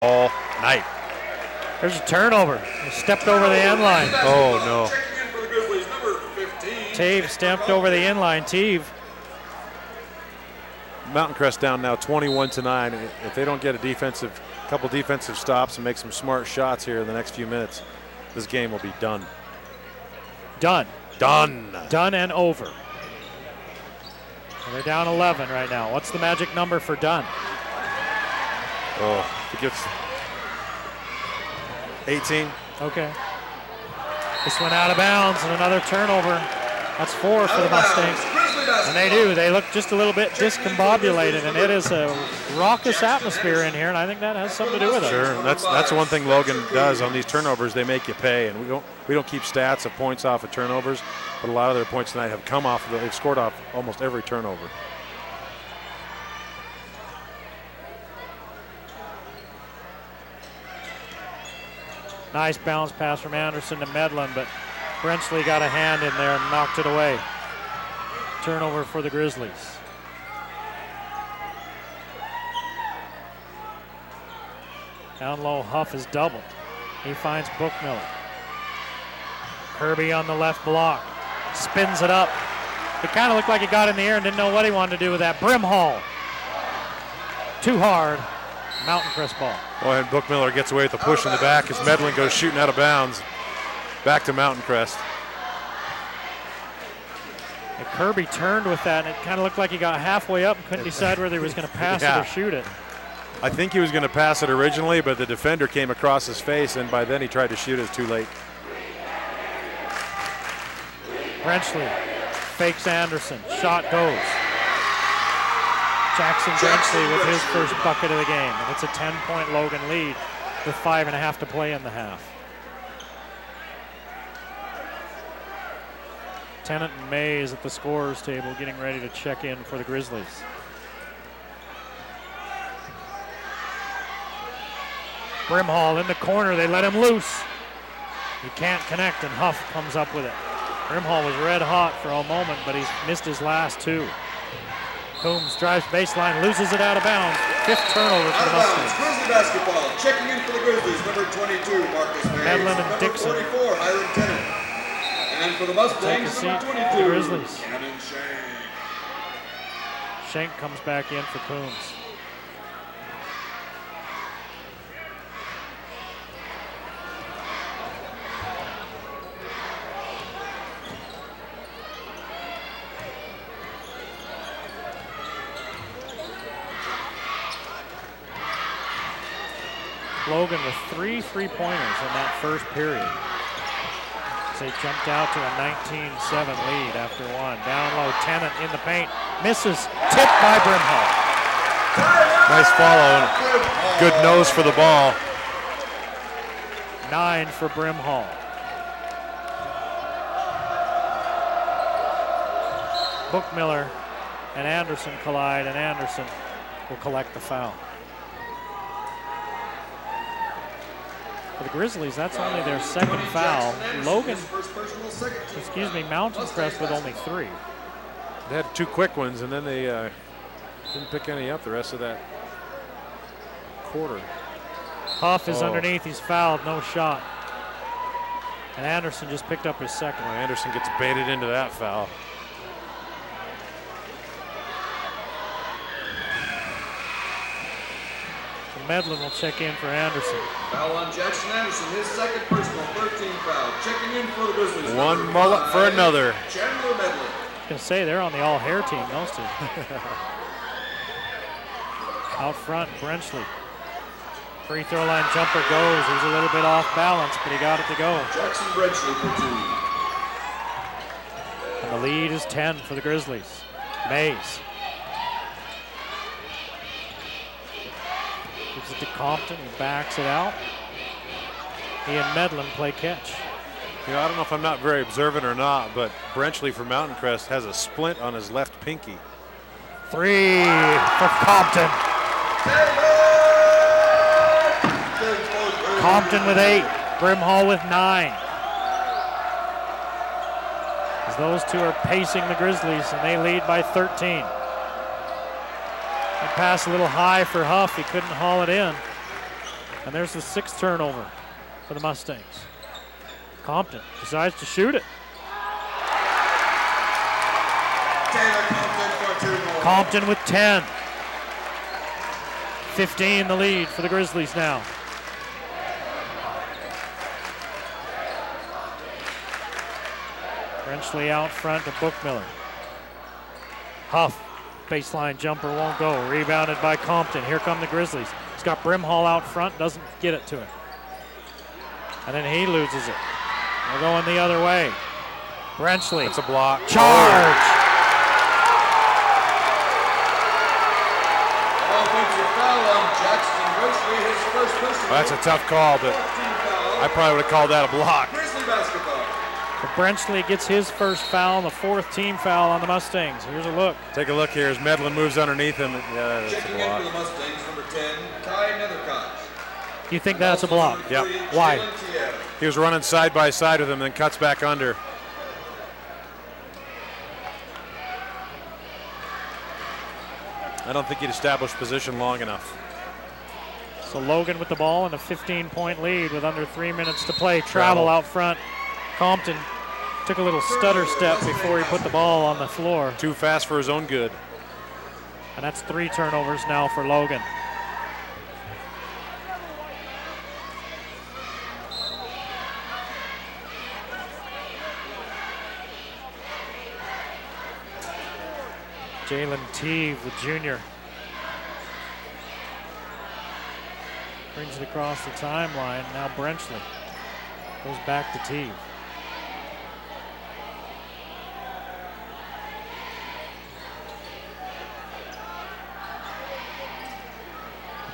all night. There's a turnover. He stepped over the end line. Oh, no. Tave stepped over the end line. Tave. Mountain Crest down now 21-9. If they don't get a couple defensive stops and make some smart shots here in the next few minutes, this game will be done. Done. Done. Done and over. And they're down 11 right now. What's the magic number for done? Oh, if it gets 18. Okay. This went out of bounds and another turnover. That's 4 for the Mustangs. And they do. They look just a little bit discombobulated, and it is a raucous atmosphere in here, and I think that has something to do with it. Sure. That's one thing Logan does on these turnovers. They make you pay, and we don't keep stats of points off of turnovers, but a lot of their points tonight have come off. They've scored off almost every turnover. Nice bounce pass from Anderson to Medlin, but Brenchley got a hand in there and knocked it away. Turnover for the Grizzlies. Down low, Huff is doubled. He finds Bookmiller. Kirby on the left block. Spins it up. It kind of looked like he got in the air and didn't know what he wanted to do with that. Brimhall. Too hard. Mountain Crest ball. Well, and Bookmiller gets away with the push in the back as Medlin goes shooting out of bounds. Back to Mountain Crest. And Kirby turned with that, and it kind of looked like he got halfway up and couldn't decide whether he was going to pass it or shoot it. I think he was going to pass it originally, but the defender came across his face, and by then he tried to shoot it too late. Brenchley fakes Anderson. Shot goes. Jackson Brenchley with his first bucket of the game. And it's a 10-point Logan lead with 5.5 to play in the half. Tennant and Mays at the scorer's table getting ready to check in for the Grizzlies. Brimhall in the corner, they let him loose. He can't connect, and Huff comes up with it. Brimhall was red hot for a moment, but he's missed his last two. Coombs drives baseline, loses it out of bounds. 5th turnover for the Mustangs. Grizzly basketball, checking in for the Grizzlies, number 22, Marcus Mays. Medlin and number Dixon. 24, Hiram Tennant. And for the Mustangs, Take a number seat 22, for the Grizzlies. Cannon Shank. Shank comes back in for Coombs. Logan with 3 3-pointers in that first period. So they jumped out to a 19-7 lead after one. Down low, Tennant in the paint. Misses, tipped by Brimhall. Nice follow, and good nose for the ball. 9 for Brimhall. Bookmiller and Anderson collide, and Anderson will collect the foul. For the Grizzlies, that's only their second foul. Logan, Mountain Crest with only 3. They had 2 quick ones, and then they didn't pick any up the rest of that quarter. Huff is underneath, he's fouled, no shot. And Anderson just picked up his second. Well, Anderson gets baited into that foul. Medlin will check in for Anderson. Foul on Jackson Anderson, his second personal, 13 foul. Checking in for the Grizzlies. One mullet for another. Chandler Medlin. I was going to say, they're on the all-hair team, those two. Out front, Brenchley. Free throw line jumper goes. He's a little bit off balance, but he got it to go. Jackson Brenchley for 2. And the lead is 10 for the Grizzlies. Mays. Gives it to Compton, he backs it out. He and Medlin play catch. You know, I don't know if I'm not very observant or not, but Brenchley from Mountain Crest has a splint on his left pinky. 3 for Compton. Compton with 8, Brimhall with 9. As those two are pacing the Grizzlies, and they lead by 13. That pass a little high for Huff. He couldn't haul it in. And there's the 6th turnover for the Mustangs. Compton decides to shoot it. Compton with 10. 15 the lead for the Grizzlies now. Brenchley out front to Bookmiller. Huff, baseline jumper won't go. Rebounded by Compton. Here come the Grizzlies. He's got Brimhall out front, doesn't get it to him. And then he loses it. They're going the other way. Brenchley. It's a block. Charge! Offensive foul on Jackson Brenchley, his first personal. That's a tough call, but I probably would have called that a block. Grizzly basketball. But Brenchley gets his first foul, the 4th team foul on the Mustangs. Here's a look. Take a look here as Medlin moves underneath him. Yeah, that's a Checking in block. for the Mustangs, number 10, Kai Nethercott. You think that's a block? Yep. Why? He was running side by side with him, then cuts back under. I don't think he'd established position long enough. So Logan with the ball and a 15-point lead with under 3 minutes to play. Travel out front. Compton took a little stutter step before he put the ball on the floor. Too fast for his own good. And that's 3 turnovers now for Logan. Jalen Teeve, the junior, brings it across the timeline. Now Brenchley goes back to Teeve.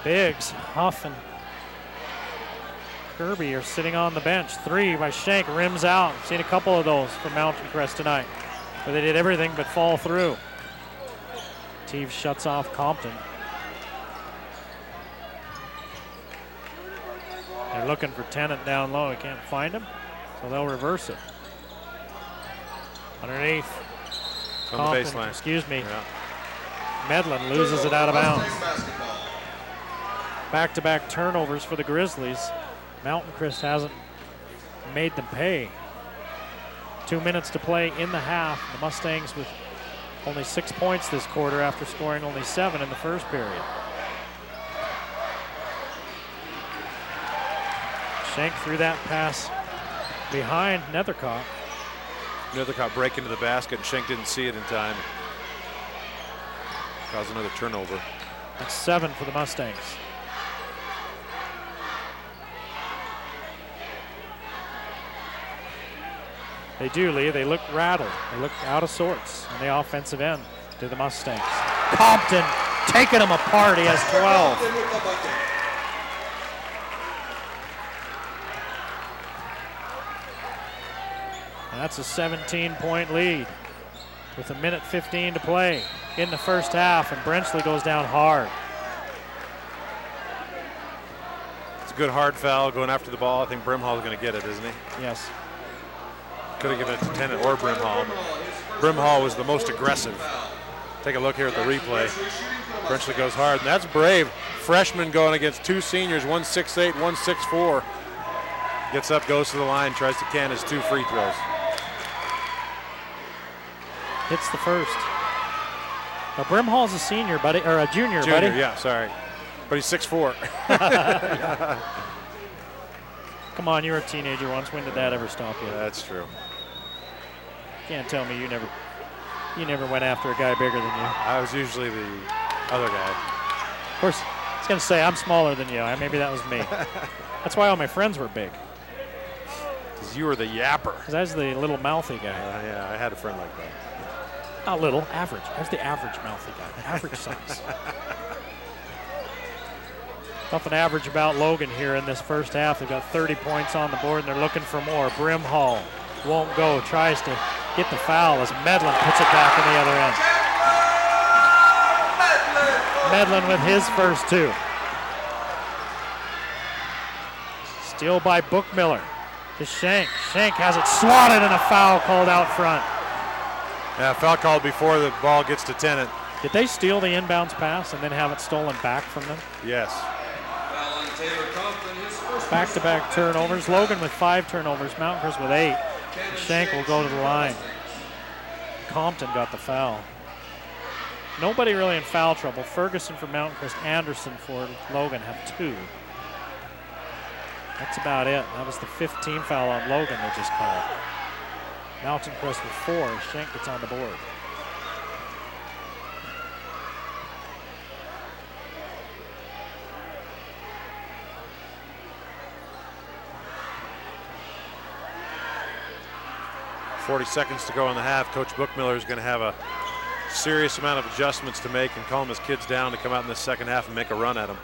Biggs, Huff, and Kirby are sitting on the bench. 3 by Shank, rims out. Seen a couple of those from Mountain Crest tonight, where they did everything but fall through. Teeve shuts off Compton. They're looking for Tennant down low. They can't find him, so they'll reverse it. Underneath. On Compton, the baseline. Excuse me. Yeah. Medlin loses it out of bounds. Back-to-back turnovers for the Grizzlies. Mountain Crest hasn't made them pay. 2 minutes to play in the half. The Mustangs with only 6 points this quarter after scoring only 7 in the first period. Shank threw that pass behind Nethercott. Nethercott break into the basket, and Schenk didn't see it in time. Caused another turnover. That's 7 for the Mustangs. They do, Lee. They look rattled. They look out of sorts on the offensive end to the Mustangs. Compton taking them apart. He has 12. And that's a 17-point lead with 1:15 to play in the first half, and Brenchley goes down hard. It's a good hard foul going after the ball. I think Brimhall's going to get it, isn't he? Yes. Could have given it to Tennant or Brimhall. Brimhall was the most aggressive. Take a look here at the replay. Brenchley goes hard, and that's brave. Freshman going against 2 seniors, 1'6'8", 1'6'4". Gets up, goes to the line, tries to can his 2 free throws. Hits the first. Now Brimhall's a senior, buddy, or a junior, buddy. Yeah, sorry. But he's 6'4". Come on, you were a teenager once. When did that ever stop you? That's true. Can't tell me you never went after a guy bigger than you. I was usually the other guy. Of course, I was going to say I'm smaller than you. Maybe that was me. That's why all my friends were big. Because you were the yapper. Because I was the little mouthy guy. Yeah, I had a friend like that. Not little, average. I was the average mouthy guy, average size. Nothing average about Logan here in this first half. They've got 30 points on the board, and they're looking for more. Brimhall won't go, tries to get the foul as Medlin puts it back on the other end. Medlin with his first 2. Steal by Bookmiller to Shank. Shank has it swatted and a foul called out front. Yeah, foul called before the ball gets to Tennant. Did they steal the inbounds pass and then have it stolen back from them? Yes. Taylor Compton, his first Back-to-back turnovers. Logan with 5 turnovers, Mountain Crest with 8. Shank will go to the line. Compton got the foul. Nobody really in foul trouble. Ferguson for Mountain Crest, Anderson for Logan have 2. That's about it. That was the 5th team foul on Logan they just called. Mountain Crest with 4. Shank gets on the board. .40 seconds to go in the half. Coach Bookmiller is going to have a serious amount of adjustments to make and calm his kids down to come out in the second half and make a run at them.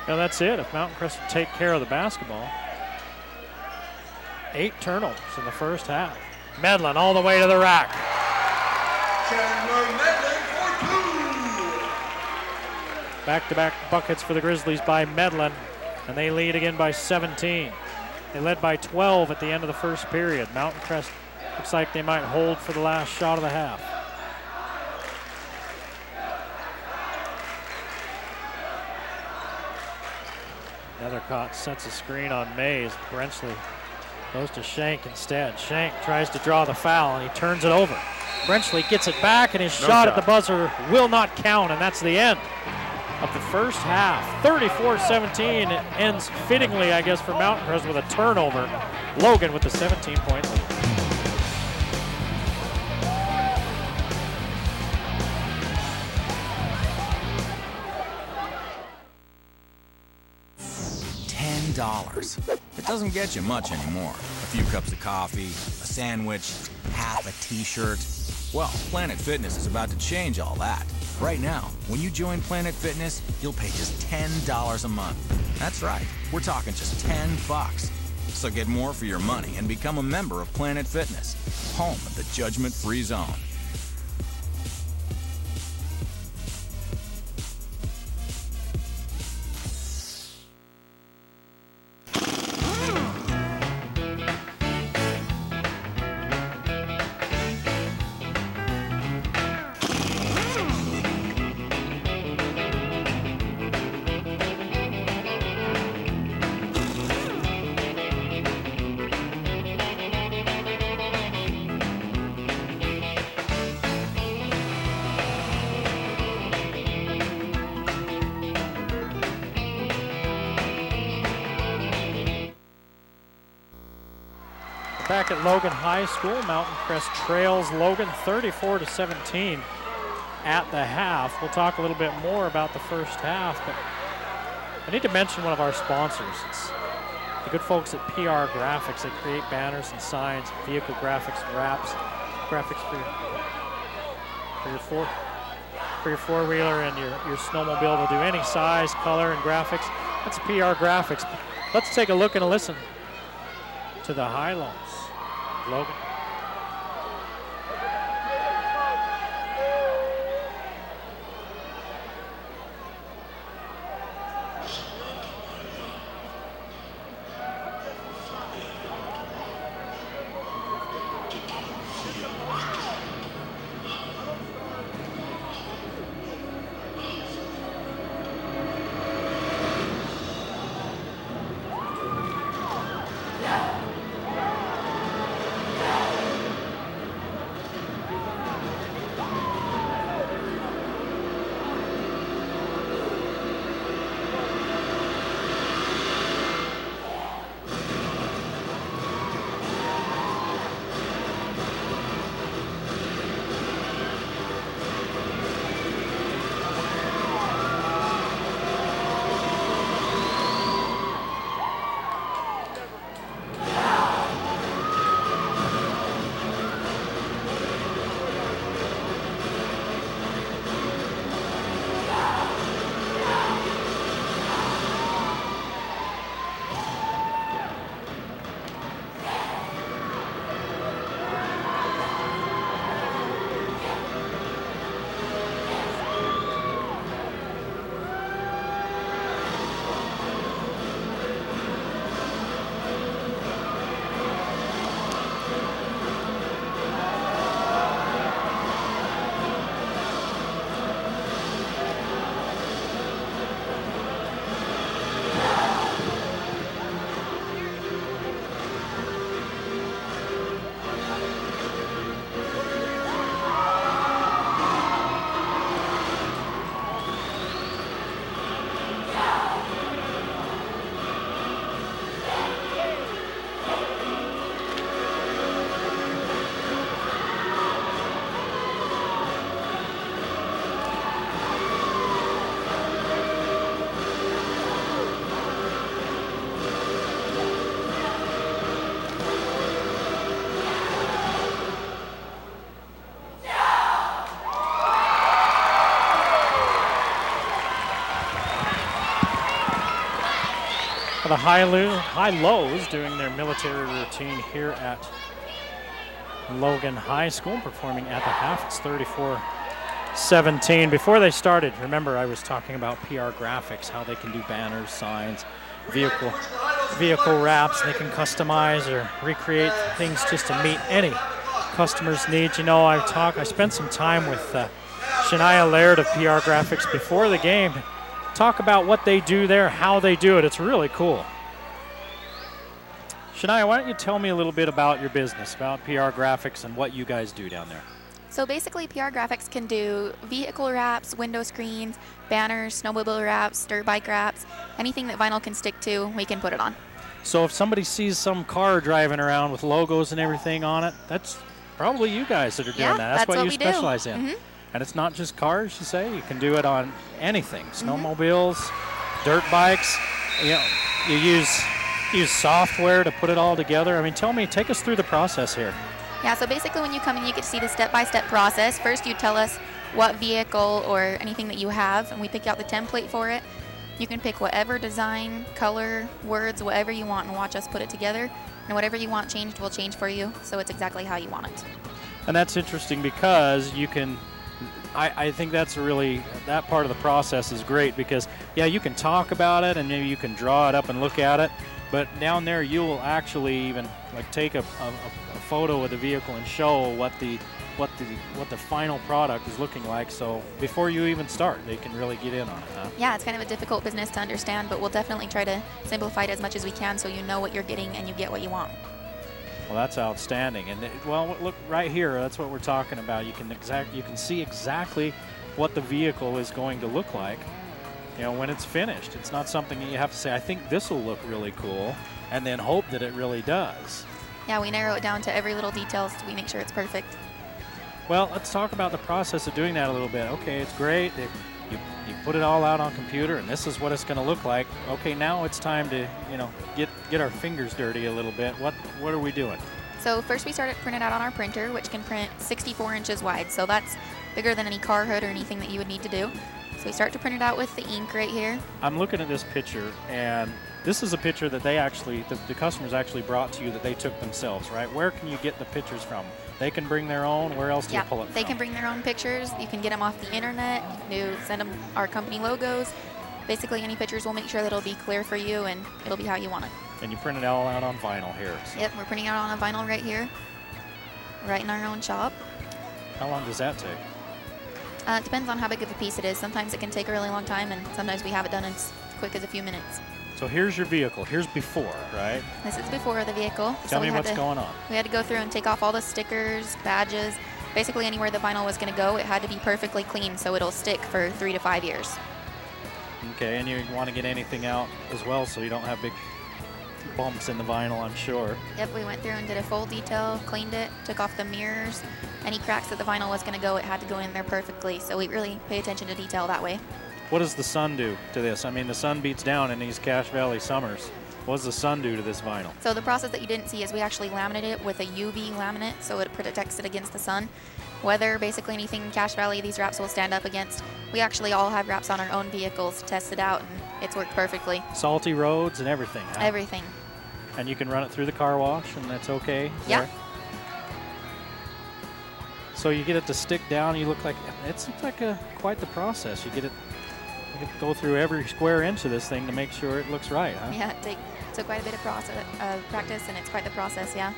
Yeah, that's it. If Mountain Crest would take care of the basketball. 8 turnovers in the first half. Medlin all the way to the rack. Chandler Medlin for 2. Back-to-back buckets for the Grizzlies by Medlin, and they lead again by 17. They led by 12 at the end of the first period. Mountain Crest looks like they might hold for the last shot of the half. Nethercott sets a screen on Mays. Brenchley goes to Shank instead. Shank tries to draw the foul, and he turns it over. Brenchley gets it back, and his shot at the buzzer will not count, and that's the end of the first half. 34-17. It ends fittingly, I guess, for Mountain Crest with a turnover. Logan with the 17-point lead. $10. It doesn't get you much anymore. A few cups of coffee, a sandwich, half a t-shirt. Well, Planet Fitness is about to change all that. Right now, when you join Planet Fitness, you'll pay just $10 a month. That's right, we're talking just $10. So get more for your money and become a member of Planet Fitness, home of the judgment-free zone. Back at Logan High School, Mountain Crest trails Logan 34-17 at the half. We'll talk a little bit more about the first half, but I need to mention one of our sponsors. It's the good folks at PR Graphics. They create banners and signs, vehicle graphics and wraps, graphics for your four-wheeler and your snowmobile. They'll do any size, color, and graphics. That's PR Graphics. Let's take a look and a listen to the highlights. Logan. For the high-lows doing their military routine here at Logan High School, performing at the half. It's 34-17. Before they started, remember I was talking about PR graphics, how they can do banners, signs, vehicle wraps. They can customize or recreate things just to meet any customer's needs. You know, I spent some time with Shania Laird of PR Graphics before the game. Talk about what they do there, how they do it. It's really cool. Shania, why don't you tell me a little bit about your business, about PR Graphics and what you guys do down there? So basically, PR Graphics can do vehicle wraps, window screens, banners, snowmobile wraps, dirt bike wraps, anything that vinyl can stick to, we can put it on. So if somebody sees some car driving around with logos and everything on it, that's probably you guys that are doing that. That's what you specialize in. Mm-hmm. And it's not just cars, you say? You can do it on anything. Snowmobiles, dirt bikes. You know, you use software to put it all together. I mean, take us through the process here. Yeah, so basically when you come in, you get to see the step-by-step process. First, you tell us what vehicle or anything that you have, and we pick out the template for it. You can pick whatever design, color, words, whatever you want, and watch us put it together. And whatever you want changed, we'll change for you, so it's exactly how you want it. And that's interesting because you can... I think that's really, that part of the process is great because, yeah, you can talk about it and maybe you can draw it up and look at it, but down there you will actually even like take a photo of the vehicle and show what the final product is looking like. So before you even start, they can really get in on it, huh? Yeah, it's kind of a difficult business to understand, but we'll definitely try to simplify it as much as we can so you know what you're getting and you get what you want. Well, that's outstanding. And well, look right here. That's what we're talking about. You can see exactly what the vehicle is going to look like, you know, when it's finished. It's not something that you have to say, I think this will look really cool, and then hope that it really does. Yeah, we narrow it down to every little detail so we make sure it's perfect. Well, let's talk about the process of doing that a little bit. Okay, it's great. You put it all out on computer, and this is what it's going to look like. Okay, now it's time to, you know, get our fingers dirty a little bit. What are we doing? So first we started printing out on our printer, which can print 64 inches wide. So that's bigger than any car hood or anything that you would need to do. So we start to print it out with the ink right here. I'm looking at this picture, and this is a picture that they actually, the customers actually brought to you that they took themselves, right? Where can you get the pictures from? They can bring their own. Where else do you pull it from? They can bring their own pictures. You can get them off the internet. You can send them our company logos. Basically, any pictures, we'll make sure that it'll be clear for you and it'll be how you want it. And you print it all out on vinyl here. So. Yep, we're printing it out on a vinyl right here, right in our own shop. How long does that take? It depends on how big of a piece it is. Sometimes it can take a really long time, and sometimes we have it done as quick as a few minutes. So here's your vehicle. Here's before, right? This is before the vehicle. Tell me what's going on. We had to go through and take off all the stickers, badges. Basically anywhere the vinyl was going to go, it had to be perfectly clean so it'll stick for 3 to 5 years. Okay, and you want to get anything out as well so you don't have big bumps in the vinyl, I'm sure. Yep, we went through and did a full detail, cleaned it, took off the mirrors. Any cracks that the vinyl was going to go, it had to go in there perfectly. So we really pay attention to detail that way. What does the sun do to this? I mean, the sun beats down in these Cache Valley summers. What does the sun do to this vinyl? So the process that you didn't see is we actually laminated it with a UV laminate, so it protects it against the sun. Weather, basically anything in Cache Valley, these wraps will stand up against. We actually all have wraps on our own vehicles to test it out, and it's worked perfectly. Salty roads and everything, huh? Everything. And you can run it through the car wash, and that's okay? Yeah. There? So you get it to stick down, you look like, it's like quite the process. You can go through every square inch of this thing to make sure it looks right, huh? Yeah, it took quite a bit of practice, and it's quite the process, yeah.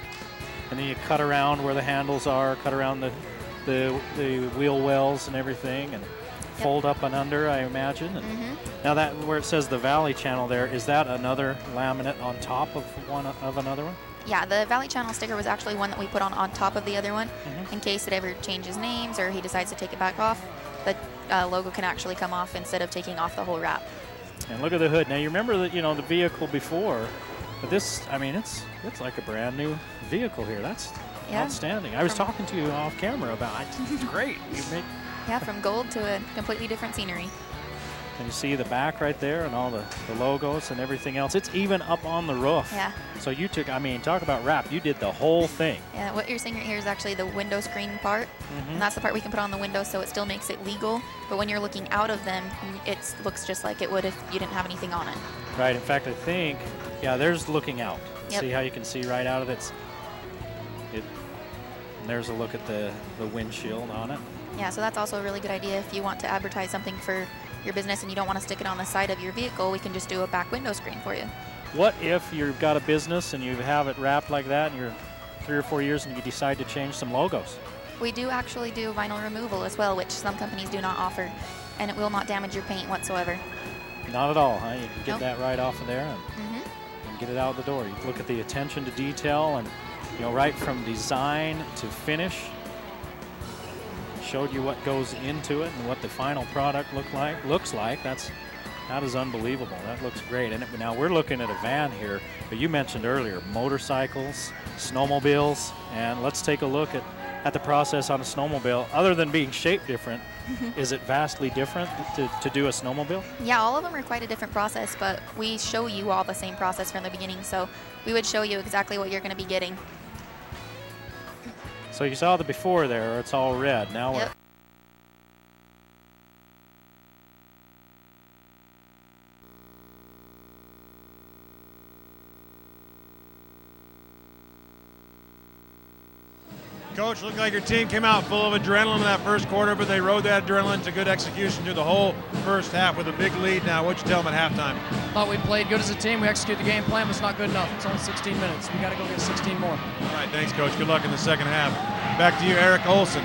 And then you cut around where the handles are, cut around the wheel wells and everything, and fold up and under, I imagine. And now that where it says the Valley Channel there, is that another laminate on top of another one? Yeah, the Valley Channel sticker was actually one that we put on top of the other one in case it ever changes names or he decides to take it back off. The logo can actually come off instead of taking off the whole wrap. And look at the hood. Now you remember that, you know, the vehicle before, but this, I mean, it's like a brand new vehicle here. That's outstanding. I was talking to you off camera about it. It's great. You make from gold to a completely different scenery. And you see the back right there and all the logos and everything else. It's even up on the roof. Yeah. So you took, I mean, talk about wrap. You did the whole thing. Yeah, what you're seeing right here is actually the window screen part. And that's the part we can put on the window, so it still makes it legal. But when you're looking out of them, it looks just like it would if you didn't have anything on it. Right. In fact, I think, yeah, there's looking out. Yep. See how you can see right out of it? And there's a look at the windshield on it. Yeah, so that's also a really good idea if you want to advertise something for your business and you don't want to stick it on the side of your vehicle. We can just do a back window screen for you. What if you've got a business and you have it wrapped like that and you're 3 or 4 years and you decide to change some logos? We do actually do vinyl removal as well, which some companies do not offer, and it will not damage your paint whatsoever. Not at all, huh? You can get Nope. that right off of there and get it out the door. You look at the attention to detail and, you know, right from design to finish. Showed you what goes into it and what the final product looks like. That is unbelievable. That looks great. And now we're looking at a van here, but you mentioned earlier motorcycles, snowmobiles, and let's take a look at the process on a snowmobile. Other than being shaped different, is it vastly different to do a snowmobile? Yeah, all of them are quite a different process, but we show you all the same process from the beginning, so we would show you exactly what you're going to be getting. So you saw the before there, it's all red. Now Yep. Coach, looked like your team came out full of adrenaline in that first quarter, but they rode that adrenaline to good execution through the whole first half with a big lead. Now, what'd you tell them at halftime? Thought we played good as a team. We executed the game plan, but it's not good enough. It's only 16 minutes. We got to go get 16 more. All right, thanks, Coach. Good luck in the second half. Back to you, Eric Olson.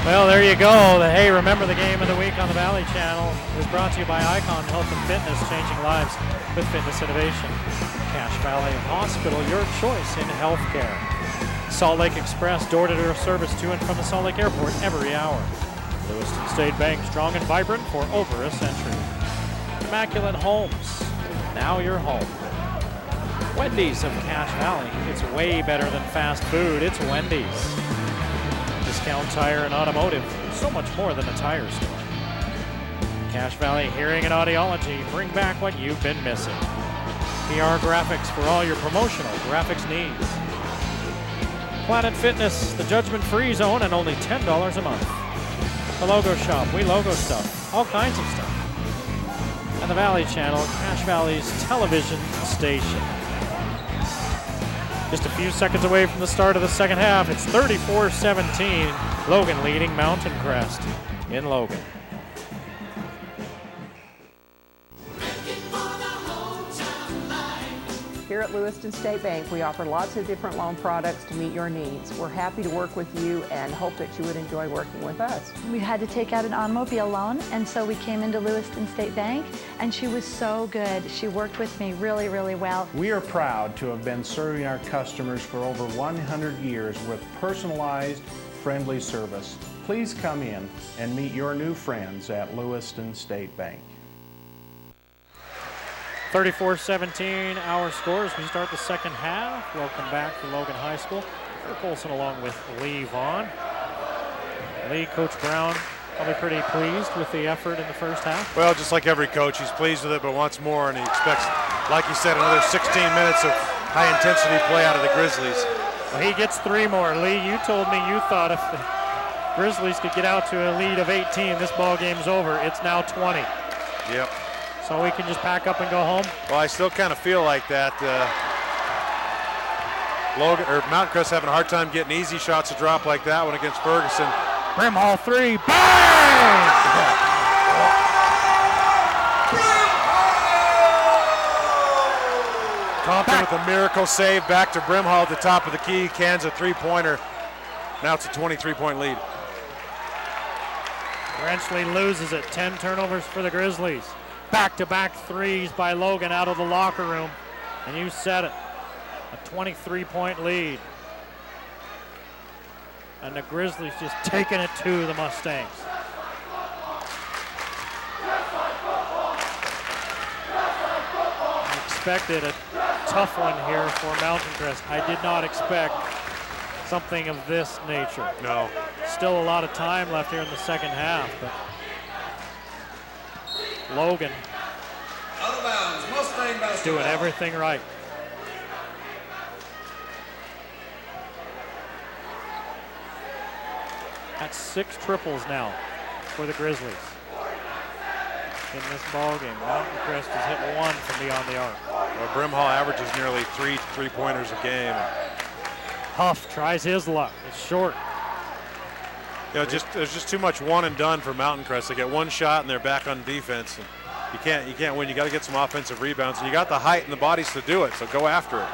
Well, there you go. The Hey, Remember the Game of the Week on the Valley Channel is brought to you by Icon Health and Fitness, changing lives with fitness innovation. Cache Valley Hospital, your choice in healthcare. Salt Lake Express, door-to-door service to and from the Salt Lake Airport every hour. Lewiston State Bank, strong and vibrant for over a century. Immaculate Homes, now your home. Wendy's of Cache Valley, it's way better than fast food, it's Wendy's. Discount Tire and Automotive, so much more than a tire store. Cache Valley Hearing and Audiology, bring back what you've been missing. PR Graphics for all your promotional graphics needs. Planet Fitness, the judgment-free zone, and only $10 a month. The Logo Shop, we logo stuff, all kinds of stuff. And the Valley Channel, Cache Valley's television station. Just a few seconds away from the start of the second half, it's 34-17. Logan leading Mountain Crest in Logan. Here at Lewiston State Bank, we offer lots of different loan products to meet your needs. We're happy to work with you and hope that you would enjoy working with us. We had to take out an automobile loan, and so we came into Lewiston State Bank, and she was so good. She worked with me really, really well. We are proud to have been serving our customers for over 100 years with personalized, friendly service. Please come in and meet your new friends at Lewiston State Bank. 34-17 our scores. We start the second half. Welcome back to Logan High School. Eric Olson along with Lee Vaughn. Lee, Coach Brown, probably pretty pleased with the effort in the first half. Well, just like every coach, he's pleased with it, but wants more, and he expects, like you said, another 16 minutes of high-intensity play out of the Grizzlies. Well, he gets 3 more. Lee, you told me you thought if the Grizzlies could get out to a lead of 18, this ball game's over. It's now 20. Yep. So we can just pack up and go home? Well, I still kind of feel like that. Logan or Mountain Crest having a hard time getting easy shots to drop like that one against Ferguson. Brimhall 3, bang! Compton with a miracle save back to Brimhall at the top of the key. Cans a three-pointer. Now it's a 23-point lead. Wrenchley loses it. 10 turnovers for the Grizzlies. Back-to-back threes by Logan out of the locker room. And you said it. A 23-point lead. And the Grizzlies just taking it to the Mustangs. I expected a tough one here for Mountain Crest. I did not expect something of this nature. No. Still a lot of time left here in the second half, but Logan Out of bounds, Mustang basketball. doing everything right. That's 6 triples now for the Grizzlies in this ball game. Mountain Crest has hit 1 from beyond the arc. Well, Brimhall averages nearly 3 3-pointers a game. Huff tries his luck. It's short. You know, there's just too much one and done for Mountain Crest. They get one shot and they're back on defense. And you can't win. You got to get some offensive rebounds, and you got the height and the bodies to do it. So go after it.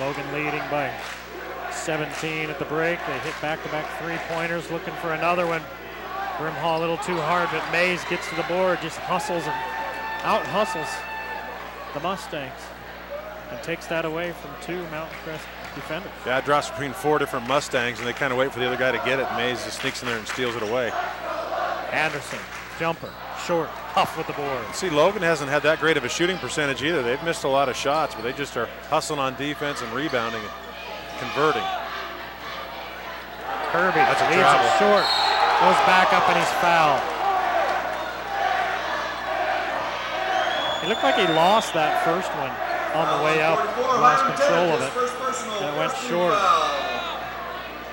Logan leading by 17 at the break. They hit back-to-back 3-pointers, looking for another one. Brimhall a little too hard, but Mays gets to the board, just hustles and out-hustles the Mustangs and takes that away from 2 Mountain Crest defenders. Yeah, it drops between 4 different Mustangs, and they kind of wait for the other guy to get it. Mays just sneaks in there and steals it away. Anderson, jumper, short, Huff with the board. See, Logan hasn't had that great of a shooting percentage either. They've missed a lot of shots, but they just are hustling on defense and rebounding and converting. Kirby That's a leaves travel. it short, goes back up and he's fouled. He looked like he lost that first one on the way up, lost control of it, and it went short.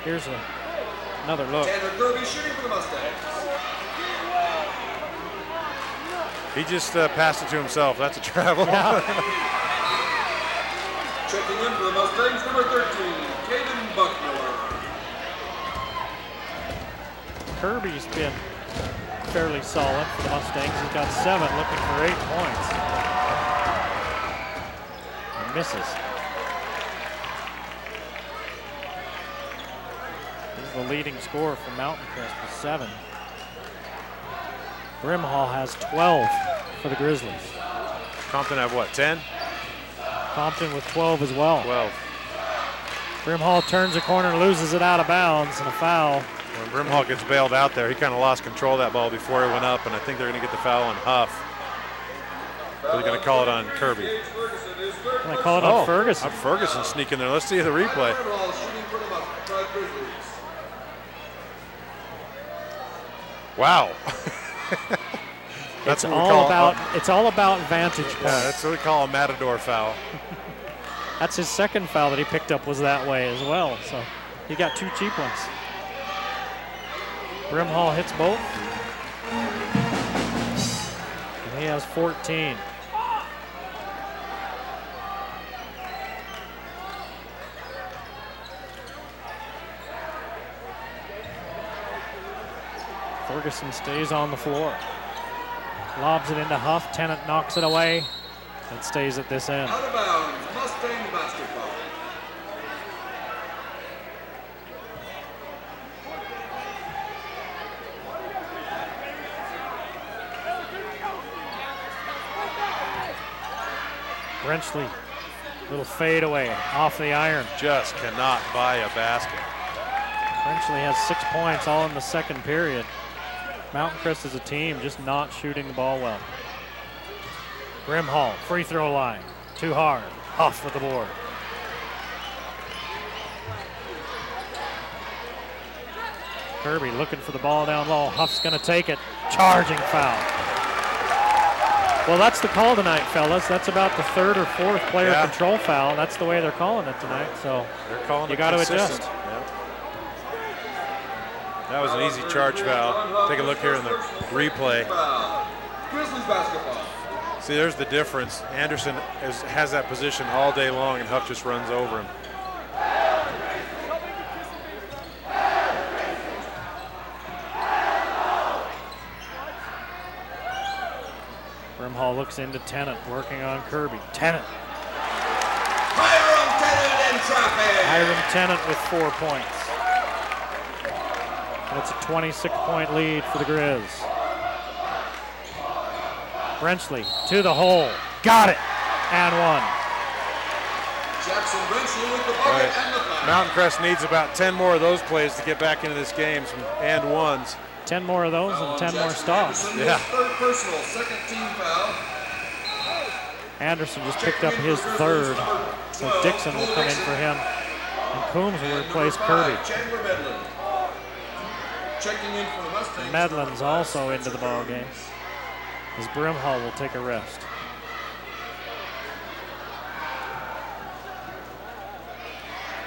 Here's another look. Tanner Kirby shooting for the Mustangs. He just passed it to himself. That's a travel. Yeah. Checking in for the Mustangs, number 13, Caden Buckmiller. Kirby's been fairly solid for the Mustangs. He's got 7, looking for 8 points. And misses. He's the leading scorer for Mountain Crest with 7. Brimhall has 12 for the Grizzlies. Compton have what, 10? Compton with 12 as well. 12. Brimhall turns a corner and loses it out of bounds, and a foul. When Brimhall gets bailed out there, he kind of lost control of that ball before he went up, and I think they're going to get the foul on Huff. They're going to call it on Kirby. And they call it on Ferguson. Ferguson sneaking there. Let's see the replay. Wow. It's all about vantage points. Yeah, that's what we call a matador foul. That's his second foul that he picked up was that way as well. So he got 2 cheap ones. Brimhall hits both. And he has 14. Ferguson stays on the floor. Lobs it into Huff. Tennant knocks it away. It stays at this end. Out of bounds, Mustang basketball. Brenchley, little fade away off the iron. Just cannot buy a basket. Brenchley has 6 points all in the second period. Mountain Crest as a team just not shooting the ball well. Brimhall, free throw line, too hard. Huff with the board. Kirby looking for the ball down low. Huff's gonna take it. Charging foul. Well, that's the call tonight, fellas. That's about the 3rd or 4th player control foul. That's the way they're calling it tonight. So they're calling you got to adjust. Yep. That was an easy charge foul. Take a look here in the replay. Grizzlies basketball. See, there's the difference. Anderson has that position all day long, and Huff just runs over him. Brimhall looks into Tennant, working on Kirby. Tennant. Hiram Tennant in traffic. Hiram Tennant with 4 points. That's a 26-point lead for the Grizz. Brenchley to the hole. Got it. And 1. Jackson Brenchley with the bucket and the foul. Mountain Crest needs about 10 more of those plays to get back into this game, some and ones. 10 more of those and 10 more stops. Yeah. Third personal, second team foul. Anderson just picked up his third, so Dixon will come in for him. And Coombs will replace Kirby. Checking in for the Mustangs. Medlin's also into the ball game, as Brimhall will take a rest.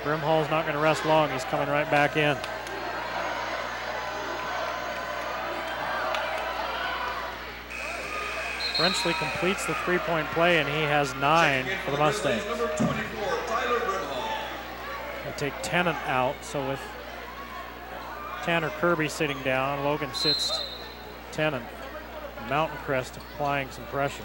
Brimhall's not going to rest long. He's coming right back in. Frenchley completes the three-point play, and he has 9 for the Mustangs. They take Tennant out, so with Tanner Kirby sitting down, Logan sits Tennant. Mountain Crest applying some pressure.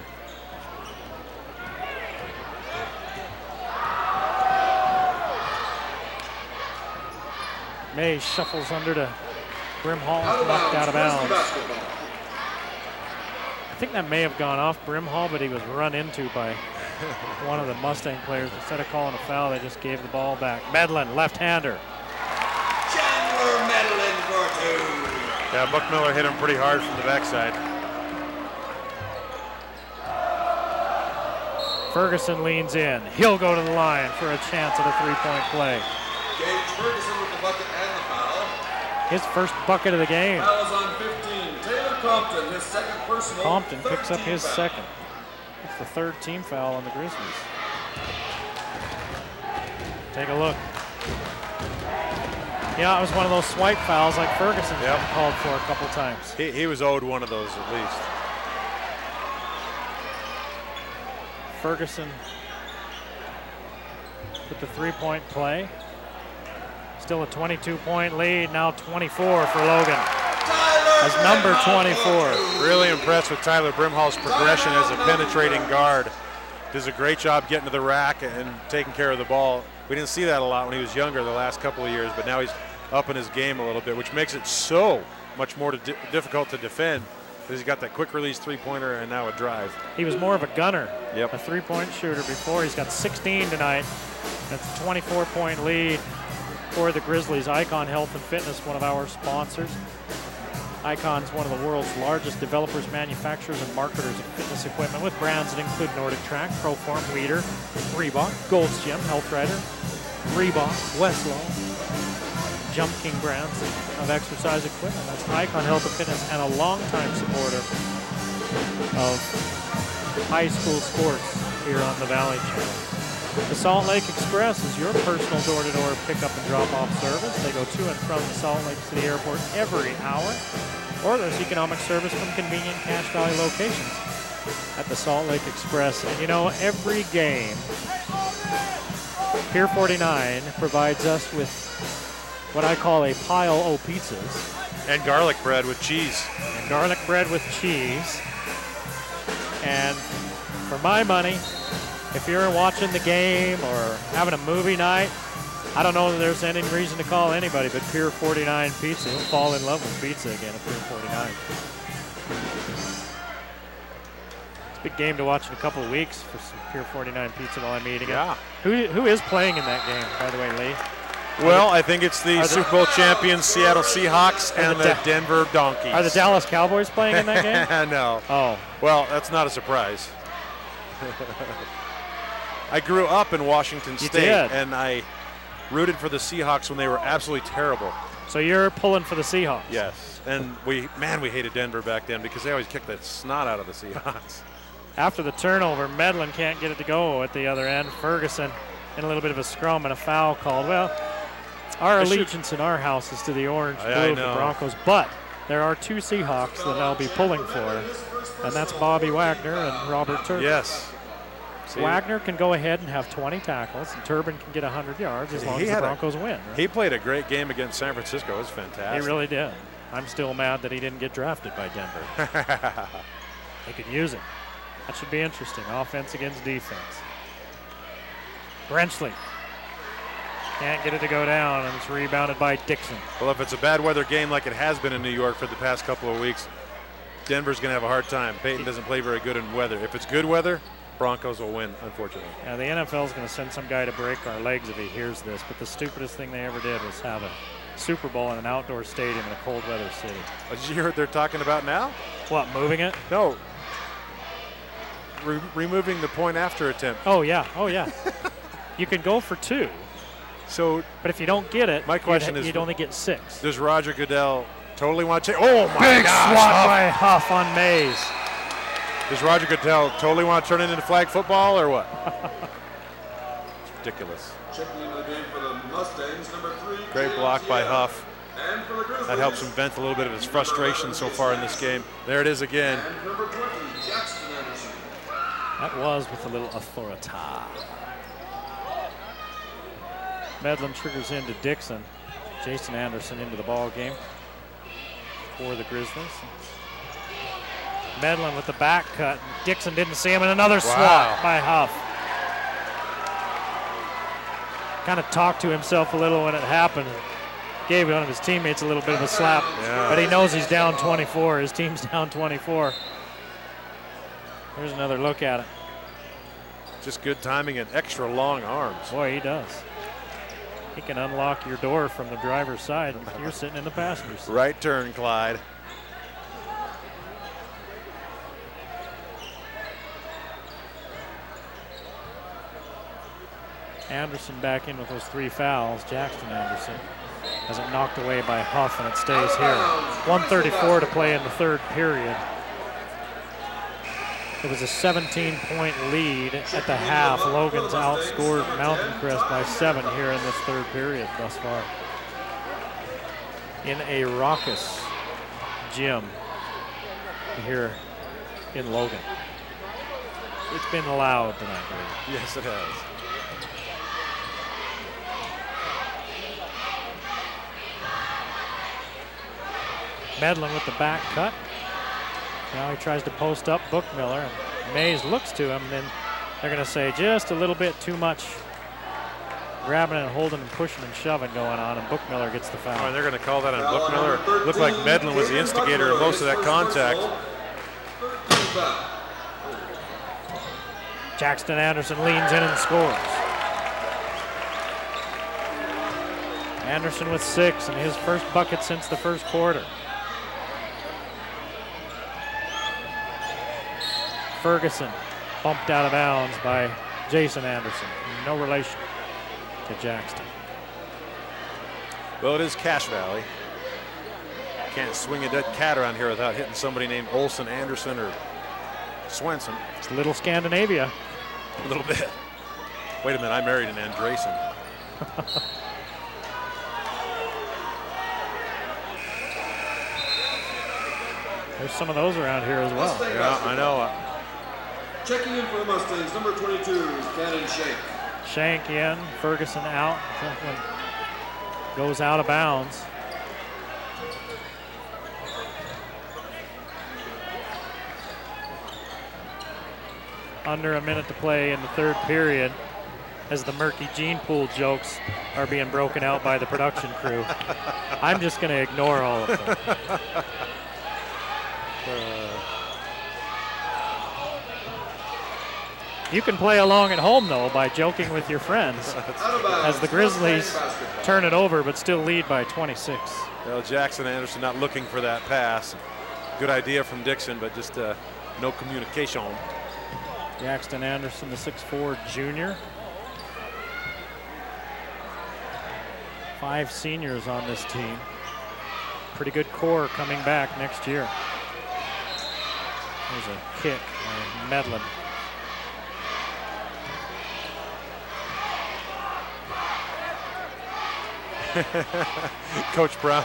May shuffles under to Brimhall, knocked out of bounds. I think that may have gone off Brimhall, but he was run into by one of the Mustang players. Instead of calling a foul, they just gave the ball back. Medlin, left-hander. Chandler Medlin for 2. Yeah, Buck Miller hit him pretty hard from the backside. Ferguson leans in. He'll go to the line for a chance at a three-point play. Gage Ferguson with the bucket and the foul. His first bucket of the game. Foul is on 15. Taylor Compton, his second personal. Compton picks up his foul. second. It's the third team foul on the Grizzlies. Take a look. Yeah, it was one of those swipe fouls like Ferguson called for a couple times. He was owed one of those at least. Ferguson with the three-point play. Still a 22-point lead, now 24 for Logan. As number 24. Really impressed with Tyler Brimhall's progression as a penetrating guard. Does a great job getting to the rack and taking care of the ball. We didn't see that a lot when he was younger the last couple of years, but now he's up in his game a little bit, which makes it so much more difficult to defend because he's got that quick release three-pointer and now a drive. He was more of a gunner, Yep. a three-point shooter before. He's got 16 tonight. That's a 24-point lead for the Grizzlies. Icon Health and Fitness, one of our sponsors. Icon's one of the world's largest developers, manufacturers, and marketers of fitness equipment with brands that include Nordic Track, Proform, Weider, Reebok, Gold's Gym, Health Rider, Reebok, Westlaw, Jump King brands of exercise equipment. That's Icon Health and Fitness and a longtime supporter of high school sports here on the Valley Channel. The Salt Lake Express is your personal door-to-door pickup and drop-off service. They go to and from the Salt Lake City Airport every hour. Or there's economic service from convenient Cache Valley locations at the Salt Lake Express. And you know, every game, Pier 49 provides us with what I call a pile o' pizzas. And garlic bread with cheese. And garlic bread with cheese. And for my money, if you're watching the game or having a movie night, I don't know that there's any reason to call anybody but Pier 49 Pizza. You'll fall in love with pizza again at Pier 49. It's a big game to watch in a couple of weeks for some Pier 49 Pizza while I'm eating it. Who is playing in that game, by the way, Lee? Well, I think it's the Super Bowl champions Seattle Seahawks and the Denver Donkeys. Are the Dallas Cowboys playing in that game? No. Oh. Well, that's not a surprise. I grew up in Washington State, and I rooted for the Seahawks when they were absolutely terrible. So you're pulling for the Seahawks? Yes, and we hated Denver back then because they always kicked the snot out of the Seahawks. After the turnover, Medlin can't get it to go at the other end. Ferguson in a little bit of a scrum and a foul called. Well, our allegiance in our house is to the orange blue of the Broncos, but there are two Seahawks that I'll be pulling for, and that's Bobby Wagner and Robert Turbin. Yes. Wagner can go ahead and have 20 tackles, and Turbin can get 100 yards as long as the Broncos win. Right? He played a great game against San Francisco. It was fantastic. He really did. I'm still mad that he didn't get drafted by Denver. They could use him. That should be interesting. Offense against defense. Brenchley can't get it to go down, and it's rebounded by Dixon. Well, if it's a bad weather game like it has been in New York for the past couple of weeks, Denver's going to have a hard time. Peyton doesn't play very good in weather. If it's good weather, Broncos will win, unfortunately. Yeah, the NFL is going to send some guy to break our legs if he hears this, but the stupidest thing they ever did was have a Super Bowl in an outdoor stadium in a cold weather city. Did you hear what they're talking about now? What, moving it? No. removing the point after attempt. Oh, yeah. Oh, yeah. You can go for 2. So, but if you don't get it, my question you'd only get 6. Does Roger Goodell totally want to take? Oh, my Big gosh. swat by Huff on Mays. Does Roger Goodell totally want to turn it into flag football or what? It's ridiculous. Checking into the game for the Mustangs, number 3. Great block by Huff. And for the Grizzlies, That helps him vent a little bit of his frustration so far in this game. There it is again. and number 20, Jackson Anderson. That was with a little authority. Medlin triggers into Dixon. Jason Anderson into the ball game for the Grizzlies. Medlin with the back cut. Dixon didn't see him, and another swat by Huff. Kind of talked to himself a little when it happened. Gave one of his teammates a little bit of a slap, but he knows he's down 24. His team's down 24. Here's another look at it. Just good timing and extra long arms. Boy, he does. He can unlock your door from the driver's side if you're sitting in the passenger seat. Right turn, Clyde. Anderson back in with those 3 fouls. Jackson Anderson has it knocked away by Huff, and it stays here. 1:34 to play in the 3rd period. It was a 17-point lead at the half. Logan's outscored Mountain Crest by 7 here in this 3rd period thus far. In a raucous gym here in Logan. It's been loud tonight, Greg. Yes, it has. Medlin with the back cut. Now he tries to post up Bookmiller, and Mays looks to him, and then they're going to say just a little bit too much grabbing and holding and pushing and shoving going on, and Bookmiller gets the foul. Oh, and they're going to call that on Bookmiller. Looked like Medlin was the instigator in most of that contact. Jackson Anderson leans in and scores. Anderson with 6 and his first bucket since the 1st quarter. Ferguson bumped out of bounds by Jason Anderson. No relation to Jackson. Well, it is Cache Valley. Can't swing a dead cat around here without hitting somebody named Olson, Anderson, or Swenson. It's little Scandinavia. A little bit. Wait a minute, I married an Andresen. There's some of those around here as well. Yeah, I know. Checking in for the Mustangs, number 22, Cannon Shank. Shank in, Ferguson out. That one goes out of bounds. Under a minute to play in the 3rd period as the murky gene pool jokes are being broken out by the production crew. I'm just going to ignore all of them. You can play along at home, though, by joking with your friends as the Grizzlies turn it over but still lead by 26. Well, Jackson Anderson not looking for that pass. Good idea from Dixon, but just no communication. Jackson Anderson, the 6'4" junior. 5 seniors on this team. Pretty good core coming back next year. There's a kick by Medlin. Coach Brown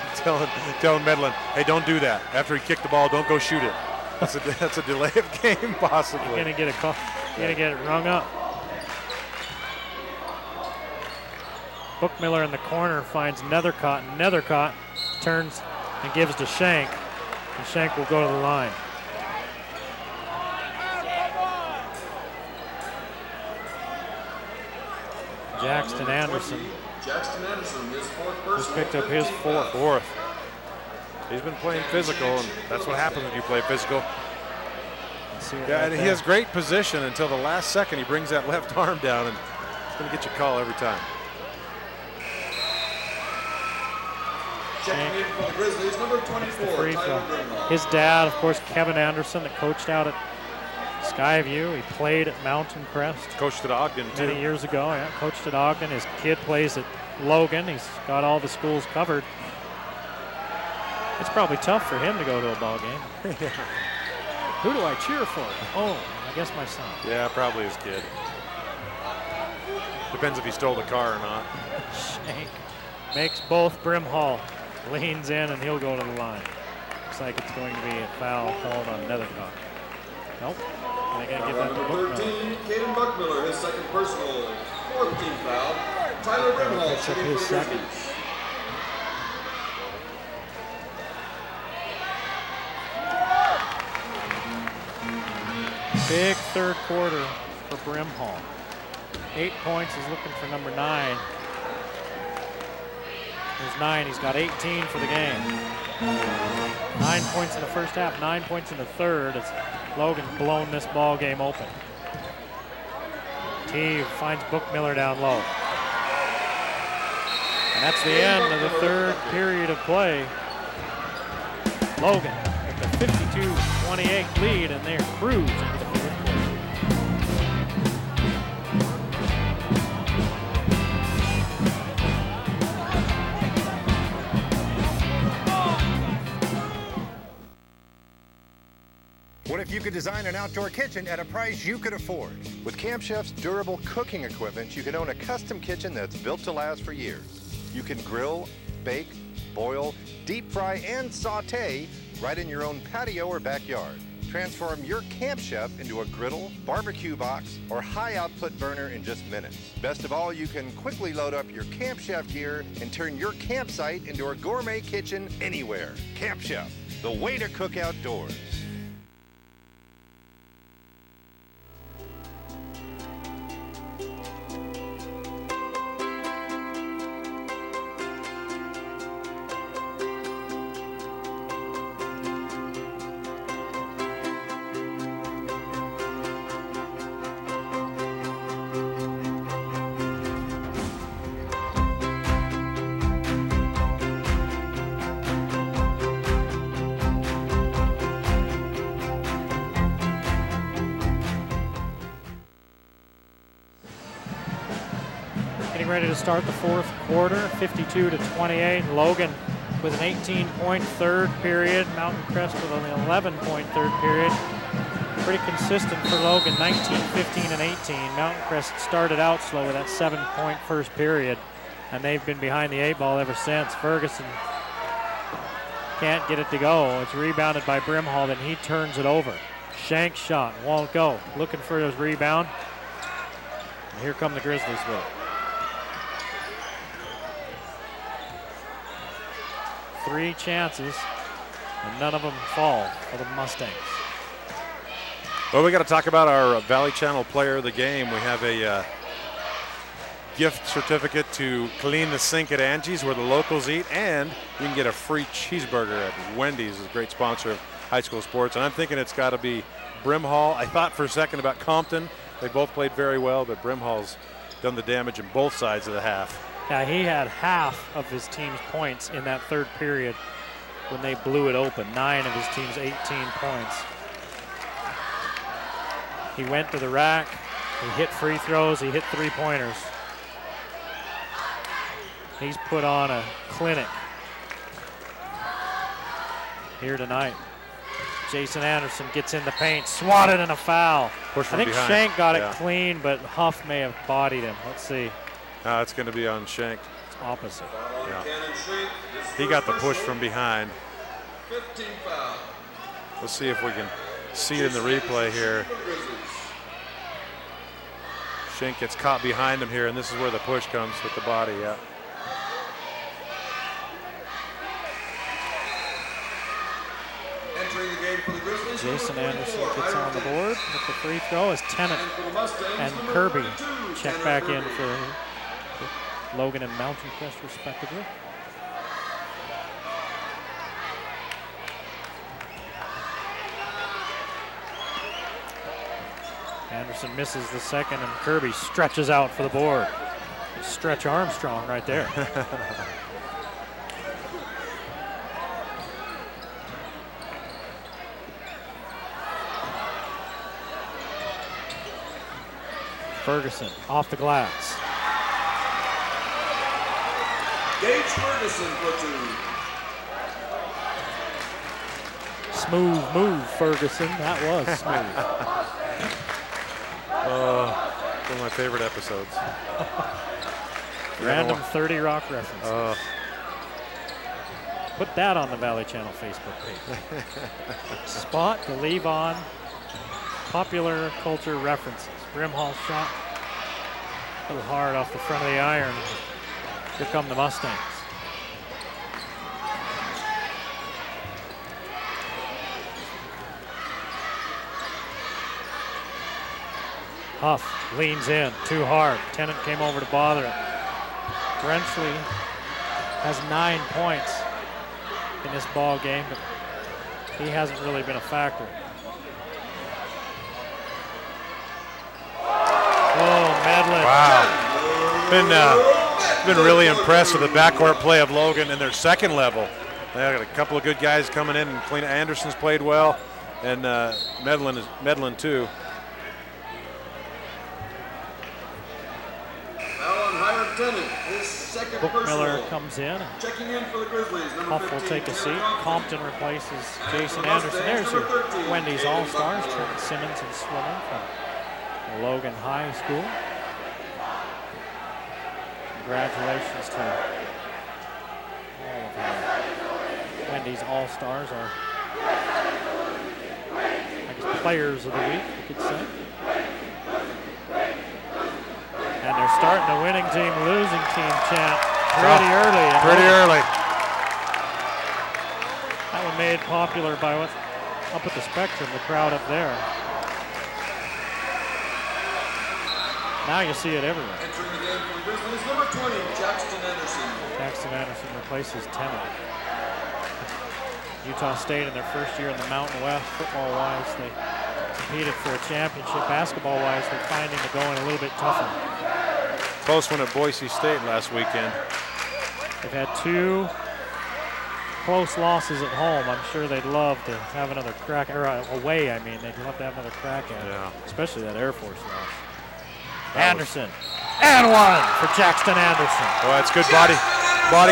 telling Medlin, hey, don't do that. After he kicked the ball, don't go shoot it. That's a delay of game, possibly. You're gonna get a call. You're gonna get it rung up. Bookmiller in the corner finds Nethercott, and Nethercott turns and gives to Shank, and Shank will go to the line. Jackson Anderson. Jackson Anderson, his 4th just picked up his 4th. 4th. He's been playing physical, and that's what happens when you play physical. Yeah, and he has great position until the last second. He brings that left arm down, and it's going to get you a call every time. Checking in for the Grizzlies, number 24, free Tyler throw. Brimhall. His dad, of course, Kevin Anderson, that coached out at Skyview. He played at Mountain Crest. Coached at Ogden, too. Many years ago, yeah. Coached at Ogden. His kid plays at Logan. He's got all the schools covered. It's probably tough for him to go to a ball game. Who do I cheer for? Oh, I guess my son. Yeah, probably his kid. Depends if he stole the car or not. Shank makes both. Brimhall leans in, and he'll go to the line. Looks like it's going to be a foul called on Nethercock. Nope. They're going to give that to Number 13, Caden Buckmiller, his second personal. 4th team foul. Tyler Brimhall Picks up checking in his for the second. Grizzlies. Big third quarter for Brimhall. 8 points. He's looking for number 9. There's 9. He's got 18 for the game. 9 points in the first half, 9 points in the third as Logan's blown this ball game open. T finds Bookmiller down low. And that's the end of the third period of play. Logan with the 52-28 lead, and they're cruising into the fourth quarter. What if you could design an outdoor kitchen at a price you could afford? With Camp Chef's durable cooking equipment, you can own a custom kitchen that's built to last for years. You can grill, bake, boil, deep fry, and saute right in your own patio or backyard. Transform your Camp Chef into a griddle, barbecue box, or high-output burner in just minutes. Best of all, you can quickly load up your Camp Chef gear and turn your campsite into a gourmet kitchen anywhere. Camp Chef, the way to cook outdoors. Ready to start the fourth quarter, 52-28. Logan with an 18-point third period. Mountain Crest with an 11-point third period. Pretty consistent for Logan, 19, 15, and 18. Mountain Crest started out slow with that 7-point first period, and they've been behind the 8-ball ever since. Ferguson can't get it to go. It's rebounded by Brimhall, then he turns it over. Shank shot, won't go. Looking for his rebound. And here come the Grizzlies with it. 3 chances, and none of them fall for the Mustangs. Well, we got to talk about our Valley Channel Player of the Game. We have a gift certificate to clean the sink at Angie's where the locals eat, and you can get a free cheeseburger at Wendy's, is a great sponsor of high school sports. And I'm thinking it's got to be Brimhall. I thought for a second about Compton. They both played very well, but Brimhall's done the damage in both sides of the half. Yeah, he had half of his team's points in that third period when they blew it open. 9 of his team's 18 points. He went to the rack, he hit free throws, he hit 3-pointers. He's put on a clinic here tonight. Jason Anderson gets in the paint, swatted and a foul. Push from I think behind. Shank got it clean, but Huff may have bodied him. Let's see. It's going to be on Shank. It's opposite. Yeah. He got the push from behind. 15 foul. Let's see if we can see it in the replay here. Shank gets caught behind him here, and this is where the push comes with the body, yeah. Entering the game for the Grizzlies. Jason Anderson gets on the board with the free throw as Tennant and Kirby check back in for Logan and Mountain Crest respectively. Anderson misses the second, and Kirby stretches out for the board. Stretch Armstrong right there. Ferguson off the glass. Gage Ferguson, platoon. Smooth move, Ferguson. That was smooth. One of my favorite episodes. Random 30 Rock reference. Put that on the Valley Channel Facebook page. Spot to leave on popular culture references. Brimhall shot a little hard off the front of the iron. Here come the Mustangs. Huff leans in too hard. Tennant came over to bother it. Brenchley has 9 points in this ball game, but he hasn't really been a factor. Oh, Medlin. Wow. Been really impressed with the backcourt play of Logan in their second level. They got a couple of good guys coming in, and Clean Anderson's played well, and Medlin too. Bookmiller comes in. Checking in for the Grizzlies, Huff will take a seat. Compton replaces Jason Anderson. There's your Wendy's All-Stars, Trent Simmons and Swimmer from Logan High School. Congratulations to all of our Wendy's All-Stars, our players of the week, you could say. And they're starting the winning team, losing team chant pretty early. Pretty early. That one made popular by what up at the Spectrum, the crowd up there. Now you see it everywhere. Entering the game for the Grizzlies, number 20, Jackson Anderson. Jackson Anderson replaces Tennant. Utah State in their first year in the Mountain West, football-wise, they competed for a championship. Basketball-wise, they're finding the going a little bit tougher. Close one at Boise State last weekend. They've had 2 close losses at home. I'm sure they'd love to have another crack, or away, I mean. They'd love to have another crack at it, especially that Air Force loss. Anderson, and one for Jackson Anderson. Well, that's good body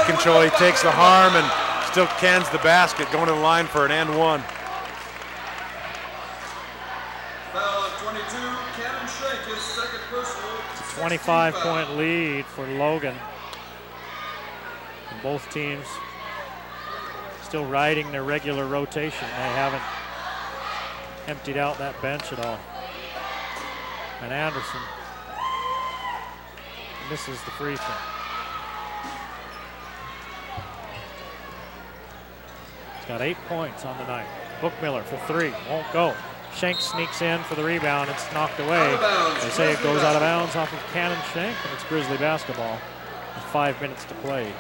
control. He takes the harm and still cans the basket, going to the line for an and one. Foul at 22, Cannon Shank, his second personal. 25-point lead for Logan. And both teams still riding their regular rotation. They haven't emptied out that bench at all. And Anderson misses the free throw. He's got 8 points on the night. Bookmiller for 3, won't go. Shank sneaks in for the rebound. It's knocked away. They say it goes out of bounds off of Cannon Shank, and it's Grizzly basketball with 5 minutes to play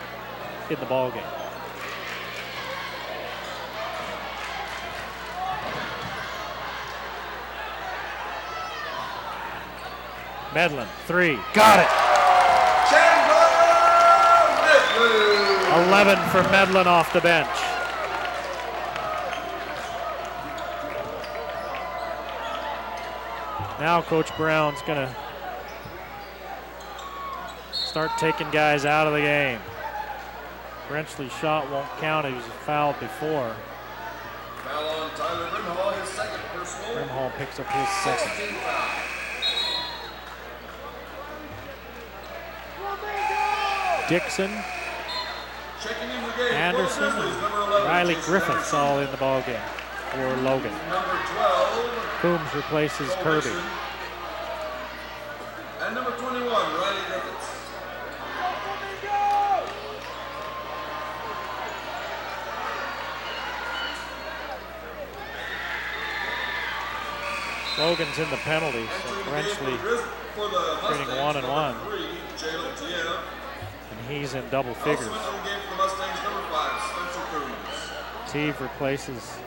in the ball game. Medlin, 3, got it. 11 for Medlin off the bench. Now Coach Brown's gonna start taking guys out of the game. Brenchley's shot won't count. He was fouled before. Foul on Tyler Brimhall, his second personal. Brimhall picks up his second. 16 foul. Dixon, Checking in the game Anderson, for the Grizzlies, number 11, Riley Jason Griffiths all in the ball game for Logan. Number 12, Coombs replaces Joel Kirby. Dixon. And number 21, Riley Griffiths. Logan's in the penalties, so Brenchley getting 1 and 1. And he's in double figures. Teague replaces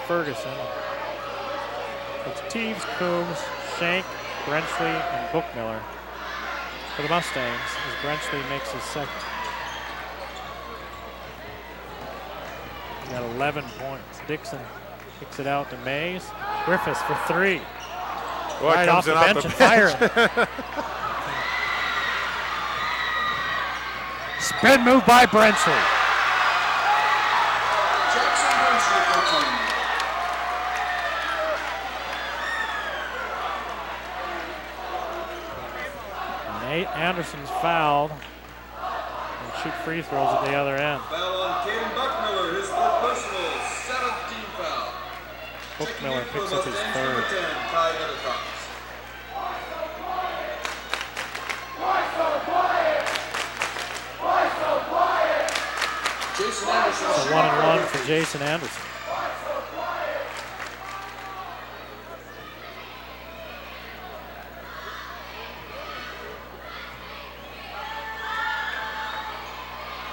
Ferguson. It's Teaves, Coombs, Shank, Brenchley, and Bookmiller for the Mustangs as Brenchley makes his second. He's got 11 points. Dixon kicks it out to Mays. Griffiths for 3. Boy, right off comes the in bench off and the firing. Spin move by Brensley. Jackson Brensley for two. Nate Anderson's fouled. And shoot free throws at the other end. Foul on Caden Buckmiller, his fourth personal, 17 foul. Buckmiller picks up his Mustangs third. number 10, Ty Weathercox. Jason Anderson. It's a 1-and-1 for Jason Anderson.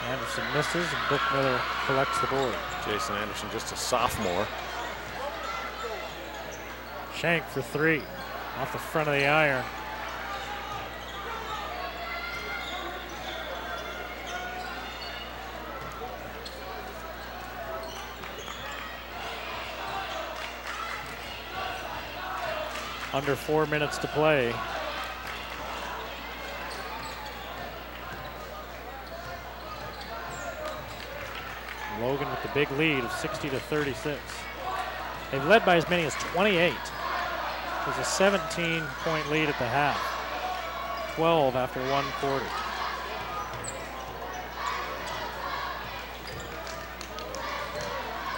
Anderson misses and Buckmiller collects the board. Jason Anderson, just a sophomore. Shank for three, off the front of the iron. Under 4 minutes to play. Logan with the big lead of 60-36. They've led by as many as 28. There's a 17-point lead at the half. 12 after one quarter.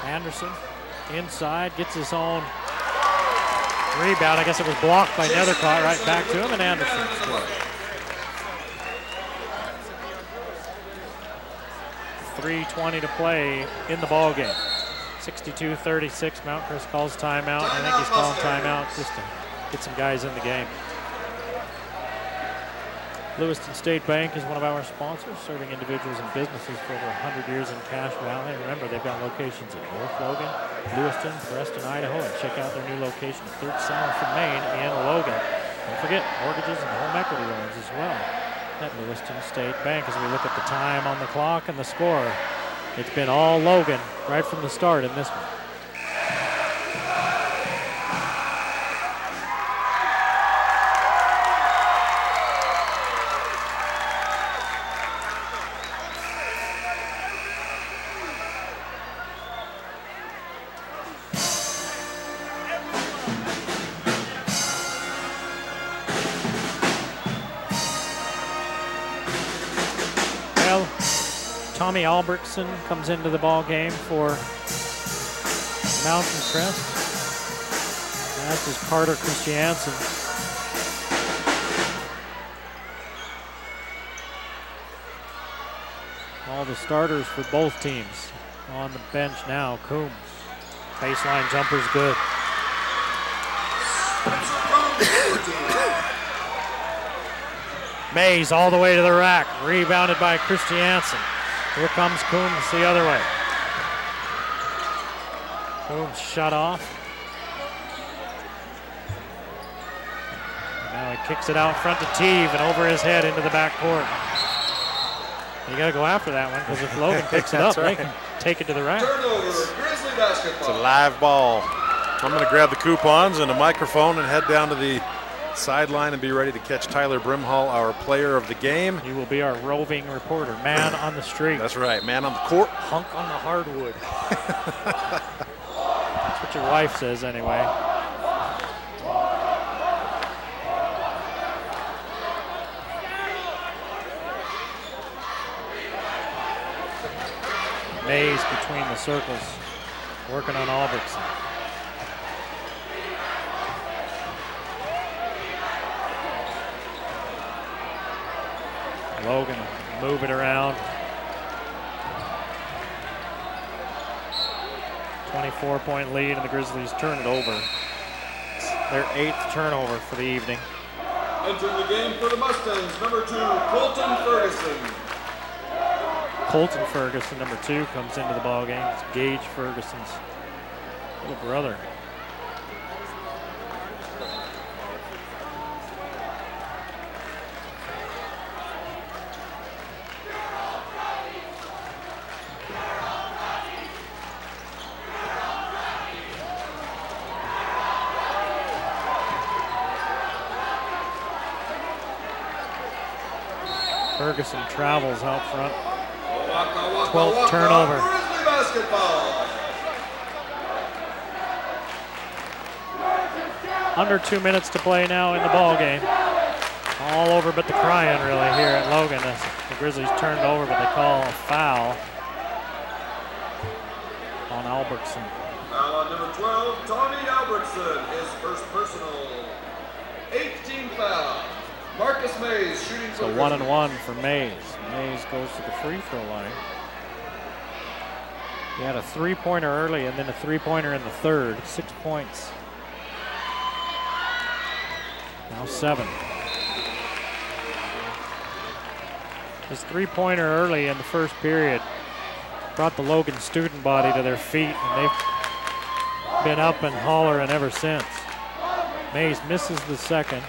Anderson inside, gets his own rebound. I guess it was blocked by Nethercott. Right back to him, and Anderson scores. 3:20 to play in the ball game. 62-36. Mount Crest calls timeout. I think he's calling timeout just to get some guys in the game. Lewiston State Bank is one of our sponsors, serving individuals and businesses for over 100 years in Cache Valley. Remember, they've got locations in North Logan, Lewiston, Preston, Idaho, and check out their new location at 3rd South from Maine and Logan. Don't forget, mortgages and home equity loans as well at Lewiston State Bank. As we look at the time on the clock and the score, it's been all Logan right from the start in this one. Tommy Albrechtson comes into the ball game for Mountain Crest. As is Carter Christiansen. All the starters for both teams on the bench now. Coombs, baseline jumper's good. Mays all the way to the rack, rebounded by Christiansen. Here comes Coombs the other way. Coombs shut off. Now he kicks it out front to Teeve and over his head into the backcourt. You got to go after that one because if Logan picks it up, right. they can take it to the rack. Turnover, Grizzly basketball. It's a live ball. I'm going to grab the coupons and a microphone and head down to the sideline and be ready to catch Tyler Brimhall, our player of the game. He will be our roving reporter, man on the street. That's right, man on the court. Hunk on the hardwood. That's what your wife says anyway. Mays between the circles, working on Albrechtson. Logan move it around. 24-point lead, and the Grizzlies turn it over. It's their 8th turnover for the evening. Entering the game for the Mustangs, number 2, Colton Ferguson. Colton Ferguson, number 2, comes into the ball game. It's Gage Ferguson's little brother. Ferguson travels out front. 12th turnover. Grizzly basketball. Under 2 minutes to play now in the ball game. All over but the crying really here at Logan as the Grizzlies turned over, but they call a foul on Albertson. Foul on number 12, Tommy Albertson, his first personal. 18 foul. Marcus Mays shooting for So the 1-and-1 for Mays. Mays goes to the free throw line. He had a three-pointer early and then a three-pointer in the third. 6 points. Now 7. His three-pointer early in the first period brought the Logan student body to their feet, and they've been up and hollering ever since. Mays misses the second,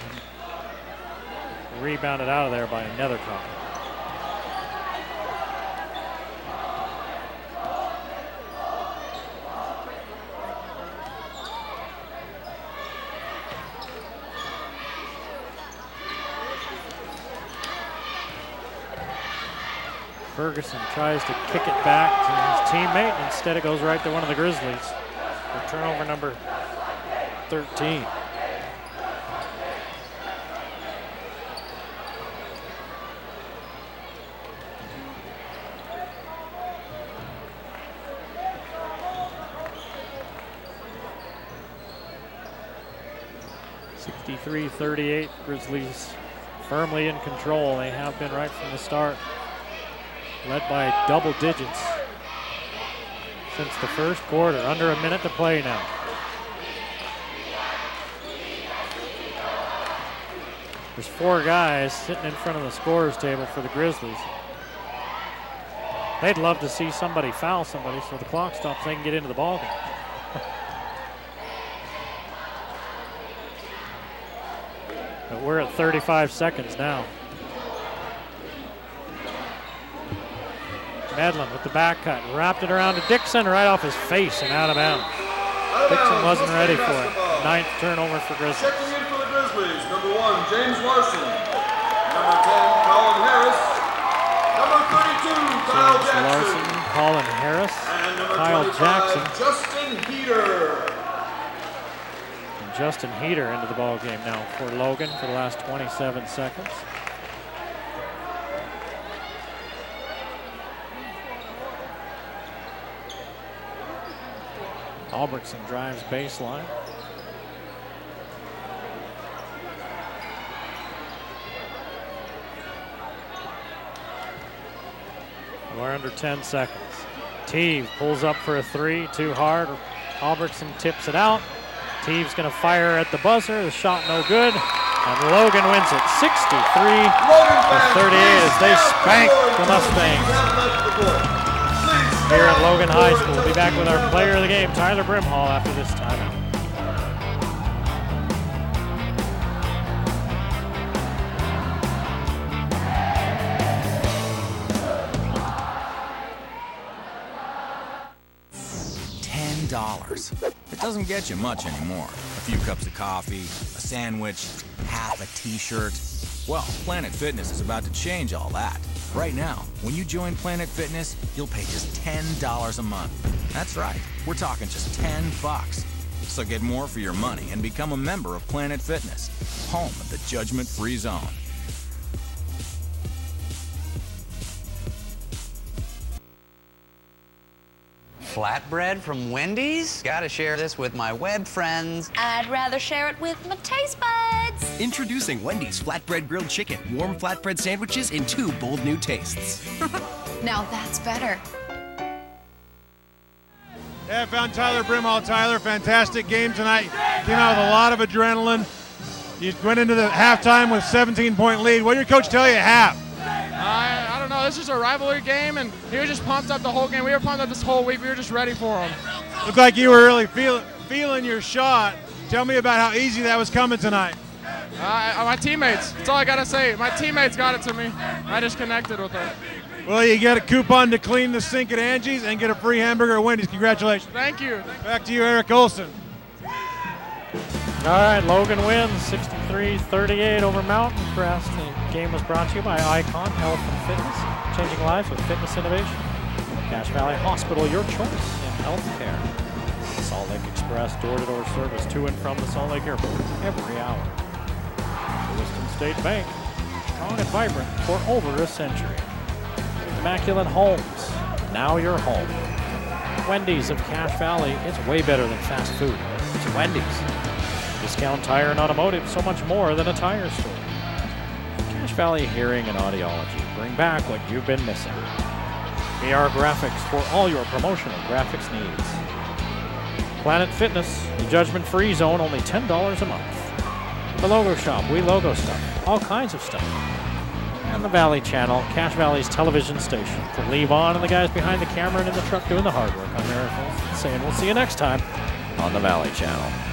and rebounded out of there by another couple. Ferguson tries to kick it back to his teammate, and instead it goes right to one of the Grizzlies for turnover number 13. (63-38), Grizzlies firmly in control. They have been right from the start. Led by double digits since the first quarter. Under a minute to play now. There's 4 guys sitting in front of the scorer's table for the Grizzlies. They'd love to see somebody foul somebody so the clock stops, they can get into the ballgame. But we're at 35 seconds now. Medlin with the back cut, wrapped it around to Dixon, right off his face and out of bounds. Dixon wasn't ready for it. 9th turnover for Grizzlies. Checking in for the Grizzlies, number 1, James Larson. Number 10, Colin Harris. Number 32, Kyle James Jackson. Larson, Colin Harris, And number Kyle 25, Jackson. Justin Heater. And Justin Heater into the ball game now for Logan for the last 27 seconds. Albertson drives baseline. We're under 10 seconds. Teague pulls up for a 3, too hard. Albertson tips it out. Teague's gonna fire at the buzzer. The shot no good. And Logan wins it 63-38 as they spank the Mustangs here at Logan High School. We'll be back with our player of the game, Tyler Brimhall, after this timeout. $10. It doesn't get you much anymore. A few cups of coffee, a sandwich, half a t-shirt. Well, Planet Fitness is about to change all that. Right now, when you join Planet Fitness, you'll pay just $10 a month. That's right, we're talking just $10. So get more for your money and become a member of Planet Fitness, home of the judgment-free zone. Flatbread from Wendy's? Gotta share this with my web friends. I'd rather share it with my taste buds. Introducing Wendy's Flatbread Grilled Chicken. Warm flatbread sandwiches in 2 bold new tastes. Now that's better. Yeah, I found Tyler Brimhall. Tyler, fantastic game tonight. Came out with a lot of adrenaline. You went into the halftime with a 17-point lead. What did your coach tell you at half? I don't know. This is a rivalry game, and he was just pumped up the whole game. We were pumped up this whole week. We were just ready for him. Looked like you were really feeling your shot. Tell me about how easy that was coming tonight. My teammates. That's all I got to say. My teammates got it to me. I just connected with them. Well, you get a coupon to clean the sink at Angie's and get a free hamburger at Wendy's. Congratulations. Thank you. Back to you, Eric Olson. All right, Logan wins 63-38 over Mountain Crest. The game was brought to you by Icon Health and Fitness, changing lives with fitness innovation. Cache Valley Hospital, your choice in healthcare. Salt Lake Express door-to-door service to and from the Salt Lake Airport every hour. Lewiston State Bank, strong and vibrant for over a century. Immaculate Homes, now your home. Wendy's of Cache Valley, it's way better than fast food. It's Wendy's. Discount Tire and Automotive, so much more than a tire store. Cache Valley Hearing and Audiology, bring back what you've been missing. AR Graphics for all your promotional graphics needs. Planet Fitness, the judgment-free zone, only $10 a month. The Logo Shop, we logo stuff, all kinds of stuff. And the Valley Channel, Cache Valley's television station. For Lee Vaughn and the guys behind the camera and in the truck doing the hard work on Miracles, saying we'll see you next time on the Valley Channel.